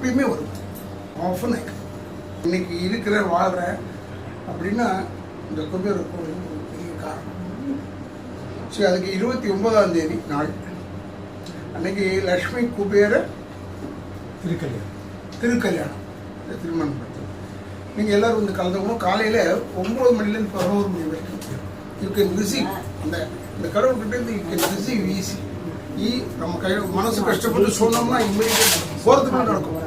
எப்பயுமே வரும். ஆஃபன் இன்னைக்கு இருக்கிற வாழ்கிற அப்படின்னா இந்த குபேர கோவில் ஒரு பெரிய காரணம். சரி, அதுக்கு 29ஆம் தேதி நாள் அன்னைக்கு லக்ஷ்மி குபேர திருக்கல்யாணம் திருமணம் நடத்தும். நீங்கள் எல்லோரும் வந்து கலந்துக்கணும். காலையில் 9 மணிலேருந்து 11 மணி வரைக்கும் யூ கேன் ரிசீவ் இந்த கடவுள்கிட்ட யூ கேன் ரிசீவ் ஈஸி. நம்ம மனசு கஷ்டப்பட்டு சொன்னோம்னா இம்மீடியட் போகிறதுக்குள்ள நடக்கும்.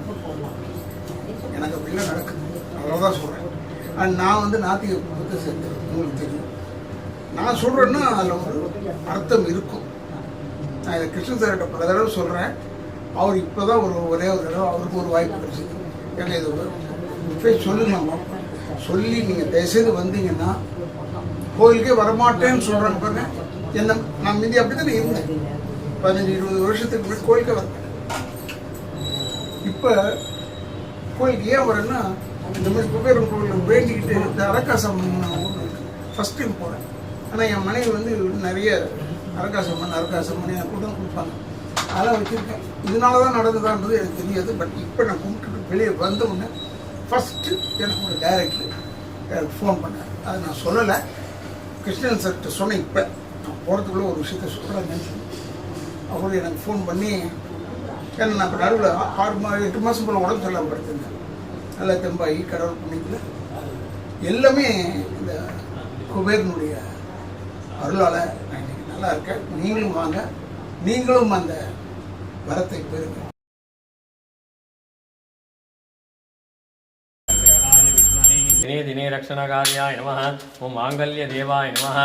எனக்கு அப்படிலாம் நடக்குது, அவ்வளோதான் சொல்கிறேன். அண்ட் நான் வந்து நாத்திக புத்தகத்தை சேர்த்தேன், உங்களுக்கு தெரியும். நான் சொல்கிறேன்னா அதில் ஒரு அர்த்தம் இருக்கும். நான் இதை கிருஷ்ணன் சார்கிட்ட பல தடவை சொல்கிறேன். அவர் இப்போ தான் ஒரே ஒரு தடவை அவருக்கு ஒரு வாய்ப்பு கிடைச்சிது. ஏன்னா இது போய் சொல்லுங்க, சொல்லி நீங்கள் தயவுசெய்து வந்தீங்கன்னா கோயிலுக்கே வரமாட்டேன்னு சொல்கிறாங்க பாருங்க. என்ன நான் மீதி அப்படி தானே இருந்தேன். 15-20 வருஷத்துக்கு முன்னாடி கோயிலுக்கே வரேன். இப்போ கோயிலுக்கு ஏன் வரேன்னா இந்த மாதிரி குபேரன் கோவில் வேண்டிக்கிட்டு இந்த அரக்காசம்மன் ஃபஸ்ட் டைம் போகிறேன். ஆனால் என் மனைவி வந்து நிறைய அரக்காசம்மன் கூட்டம் கொடுப்பாங்க, அதெல்லாம் வச்சுருக்கேன். இதனால தான் நடந்ததான்றது எனக்கு தெரியாது. பட் இப்போ நான் கும்பிட்டுட்டு வெளியே வந்தோடனே ஃபஸ்ட்டு எனக்கு ஒரு டைரக்டர் ஃபோன் பண்ணார். அது நான் சொல்லலை, கிருஷ்ணன் சார்கிட்ட சொன்னேன். இப்போ நான் போகிறதுக்குள்ளே ஒரு விஷயத்த சொல்கிறேன்னு நினச்சேன். அவரு எனக்கு ஃபோன் பண்ணி, ஏன்னா நான் இப்போ நடுவில் 8 மாதம் போல் உடம்பு சொல்லாமல் படுத்திருந்தேன். நல்லா தெம்பாகி கடவுள் பண்ணிக்கல எல்லாமே இந்த குபேரனுடைய அருளால் நான் இன்னைக்கு நல்லா இருக்கேன். நீங்களும் வாங்க, நீங்களும் அந்த வரத்தை பெறுங்க. दिने दिने रक्षणकार्याय नमः। ओं मांगल्य देवाय नमः।